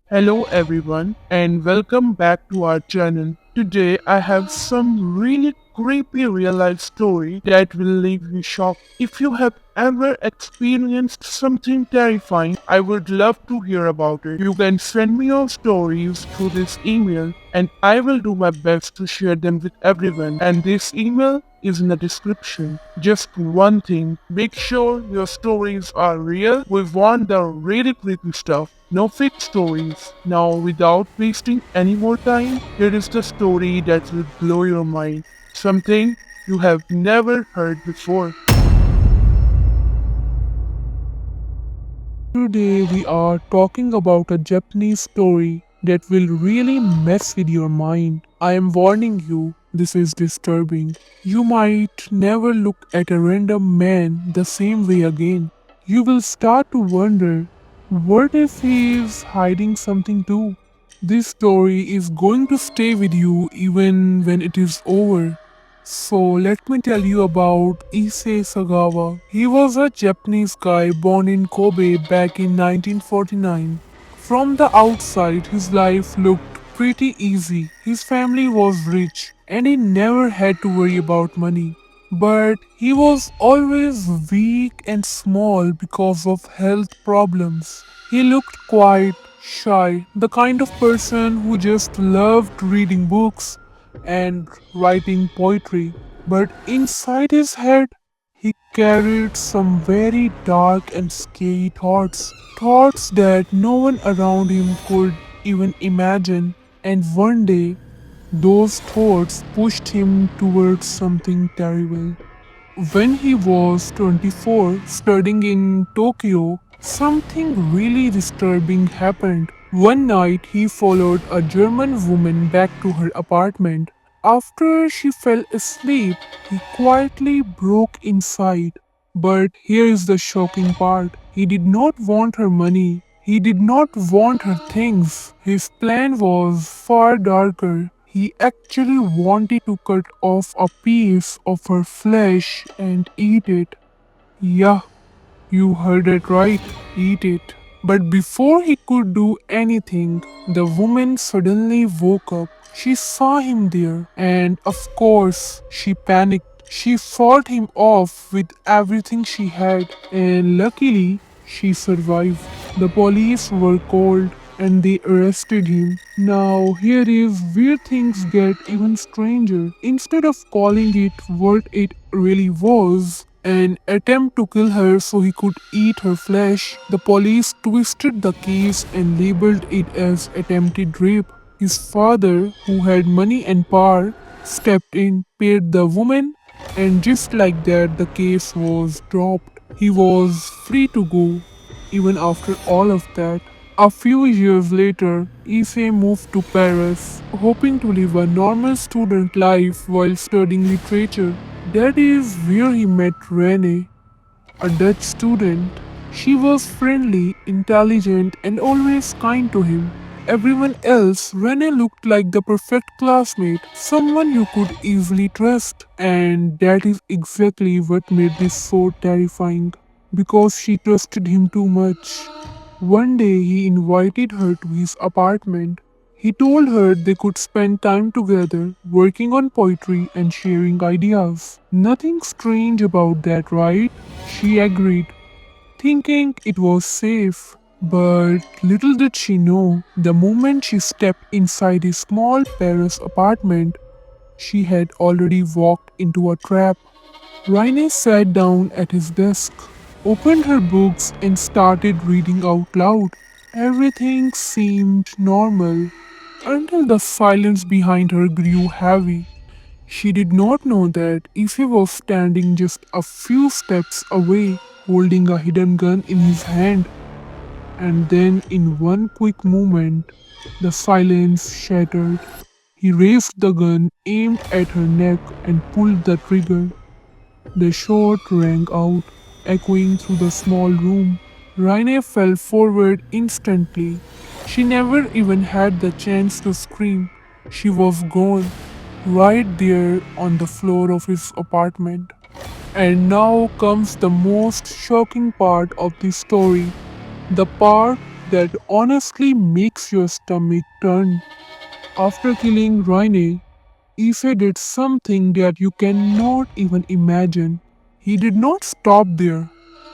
Hello everyone and welcome back to our channel. Today I have some really creepy real life story that will leave you shocked. If you have ever experienced something terrifying, I would love to hear about it. You can send me your stories through this email and I will do my best to share them with everyone. And this email is in the description. Just one thing, make sure your stories are real. We want the really creepy stuff, no fake stories. Now, without wasting any more time, here is the story that will blow your mind. Something you have never heard before. Today we are talking about a Japanese story that will really mess with your mind. I am warning you, this is disturbing. You might never look at a random man the same way again. You will start to wonder, what if he is hiding something too? This story is going to stay with you even when it is over. So let me tell you about Issei Sagawa. He was a Japanese guy born in Kobe back in 1949. From the outside, his life looked pretty easy. His family was rich and he never had to worry about money. But he was always weak and small because of health problems. He looked quite shy, the kind of person who just loved reading books and writing poetry. But inside his head, he carried some very dark and scary thoughts. Thoughts that no one around him could even imagine. And one day, those thoughts pushed him towards something terrible. When he was 24, studying in Tokyo, something really disturbing happened. One night, he followed a German woman back to her apartment. After she fell asleep, he quietly broke inside. But here is the shocking part. He did not want her money. He did not want her things. His plan was far darker. He actually wanted to cut off a piece of her flesh and eat it. Yeah, you heard it right, eat it. But before he could do anything, the woman suddenly woke up. She saw him there, and of course, she panicked. She fought him off with everything she had, and luckily, she survived. The police were called and they arrested him. Now, here is where things get even stranger. Instead of calling it what it really was, an attempt to kill her so he could eat her flesh, the police twisted the case and labeled it as attempted rape. His father, who had money and power, stepped in, paid the woman, and just like that, the case was dropped. He was free to go. Even after all of that, a few years later, Issei moved to Paris, hoping to live a normal student life while studying literature. That is where he met Renee, a Dutch student. She was friendly, intelligent, and always kind to him. Everyone else, Renee looked like the perfect classmate, someone you could easily trust. And that is exactly what made this so terrifying, because she trusted him too much. One day he invited her to his apartment. He told her they could spend time together, working on poetry and sharing ideas. Nothing strange about that, right? She agreed, thinking it was safe. But little did she know, the moment she stepped inside his small Paris apartment, she had already walked into a trap. Raine sat down at his desk, opened her books, and started reading out loud. Everything seemed normal until the silence behind her grew heavy. She did not know that Issei was standing just a few steps away, holding a hidden gun in his hand. And then, in one quick moment, the silence shattered. He raised the gun, aimed at her neck, and pulled the trigger. The shot rang out, echoing through the small room. Raine fell forward instantly. She never even had the chance to scream. She was gone, right there on the floor of his apartment. And now comes the most shocking part of the story. The part that honestly makes your stomach turn. After killing Raine, Issei did something that you cannot even imagine. He did not stop there.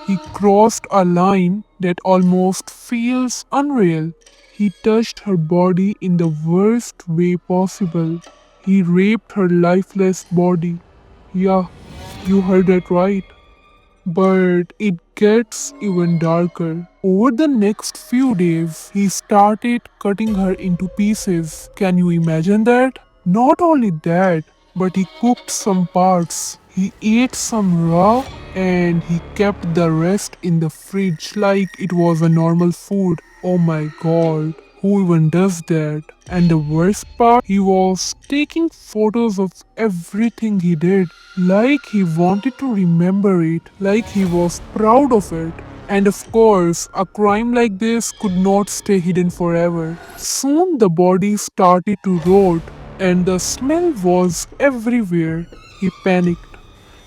He crossed a line that almost feels unreal. He touched her body in the worst way possible. He raped her lifeless body. Yeah, you heard that right. But it gets even darker. Over the next few days, he started cutting her into pieces. Can you imagine that? Not only that, but he cooked some parts. He ate some raw and he kept the rest in the fridge like it was a normal food. Oh my god. Who even does that? And the worst part, he was taking photos of everything he did, like he wanted to remember it, like he was proud of it. And of course, a crime like this could not stay hidden forever. Soon the body started to rot, and the smell was everywhere. He panicked.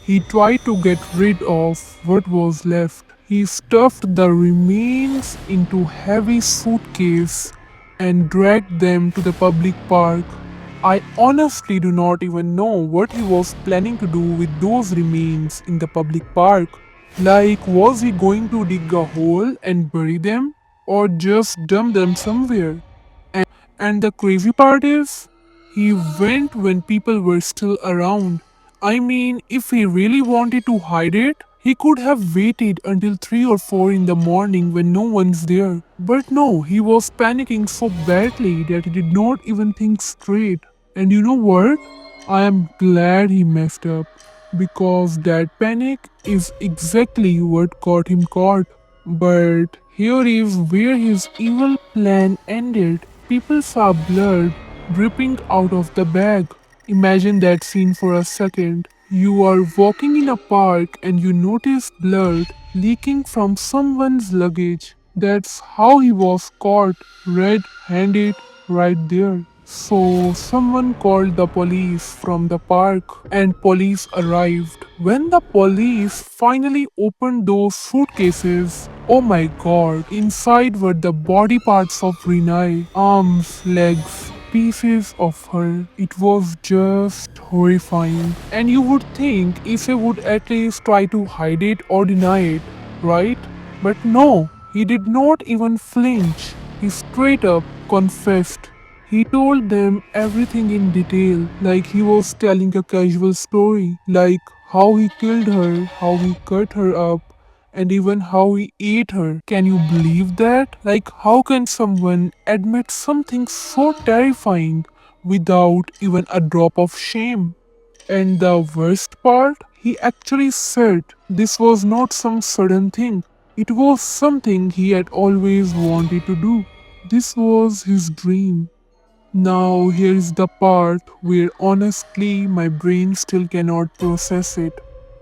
He tried to get rid of what was left. He stuffed the remains into heavy suitcase and dragged them to the public park. I honestly do not even know what he was planning to do with those remains in the public park. Like, was he going to dig a hole and bury them? Or just dump them somewhere? And the crazy part is, he went when people were still around. I mean, if he really wanted to hide it, he could have waited until 3 or 4 in the morning when no one's there. But no, he was panicking so badly that he did not even think straight. And you know what? I am glad he messed up because that panic is exactly what got him caught. But here is where his evil plan ended. People saw blood dripping out of the bag. Imagine that scene for a second. You are walking in a park and you notice blood leaking from someone's luggage. That's how he was caught, red handed, right there. So someone called the police from the park and police arrived. When the police finally opened those suitcases, oh my god, inside were the body parts of Renai, arms, legs, pieces of her. It was just horrifying. And you would think Issei would at least try to hide it or deny it, right? But no, he did not even flinch. He straight up confessed. He told them everything in detail, like he was telling a casual story, like how he killed her, how he cut her up, and even how he ate her. Can you believe that? Like, how can someone admit something so terrifying without even a drop of shame? And the worst part, he actually said this was not some sudden thing. It was something he had always wanted to do. This was his dream. Now, here is the part where honestly my brain still cannot process it.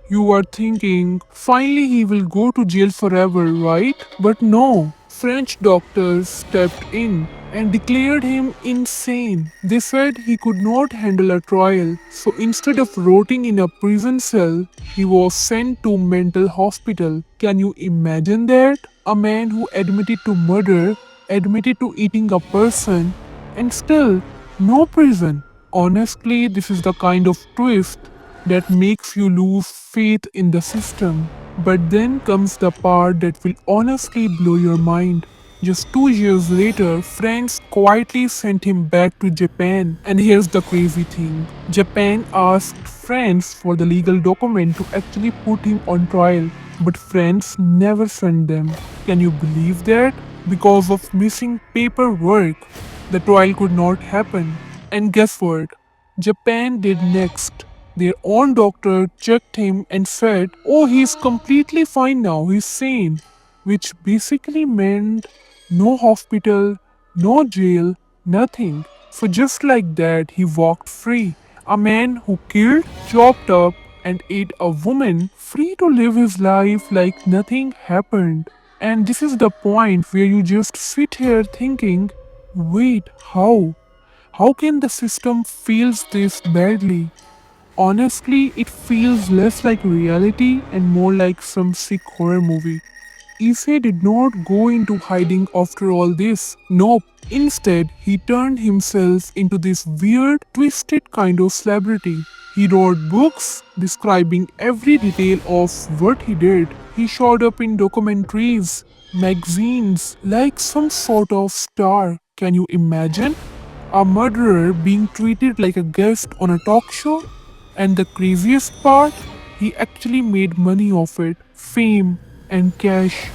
You are thinking, finally he will go to jail forever, right? But no, French doctors stepped in and declared him insane. They said he could not handle a trial, so instead of rotting in a prison cell, he was sent to mental hospital. Can you imagine that? A man who admitted to murder, admitted to eating a person, and still no prison. Honestly, this is the kind of twist that makes you lose faith in the system. But then comes the part that will honestly blow your mind. Just 2 years later, France quietly sent him back to Japan. And here's the crazy thing, Japan asked France for the legal document to actually put him on trial, but France never sent them. Can you believe that? Because of missing paperwork, the trial could not happen. And guess what? Japan did next. Their own doctor checked him and said, "Oh, he's completely fine now, he's sane." Which basically meant no hospital, no jail, nothing. So just like that, he walked free. A man who killed, chopped up, and ate a woman, free to live his life like nothing happened. And this is the point where you just sit here thinking, wait, how? How can the system feels this badly? Honestly, it feels less like reality and more like some sick horror movie. Issei did not go into hiding after all this. Nope. Instead, he turned himself into this weird, twisted kind of celebrity. He wrote books describing every detail of what he did. He showed up in documentaries, magazines, like some sort of star. Can you imagine? A murderer being treated like a guest on a talk show? And the craziest part, he actually made money off it, fame and cash,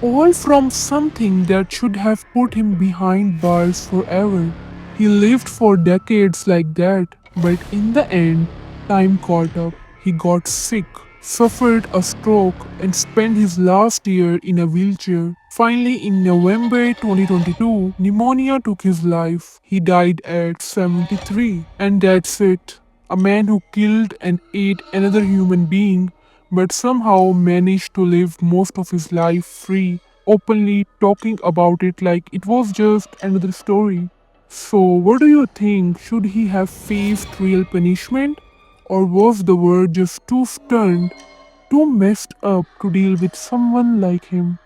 all from something that should have put him behind bars forever. He lived for decades like that, but in the end, time caught up. He got sick, suffered a stroke, and spent his last year in a wheelchair. Finally, in November 2022, pneumonia took his life. He died at 73. And that's it. A man who killed and ate another human being, but somehow managed to live most of his life free, openly talking about it like it was just another story. So, what do you think? Should he have faced real punishment? Or was the world just too stunned, too messed up to deal with someone like him?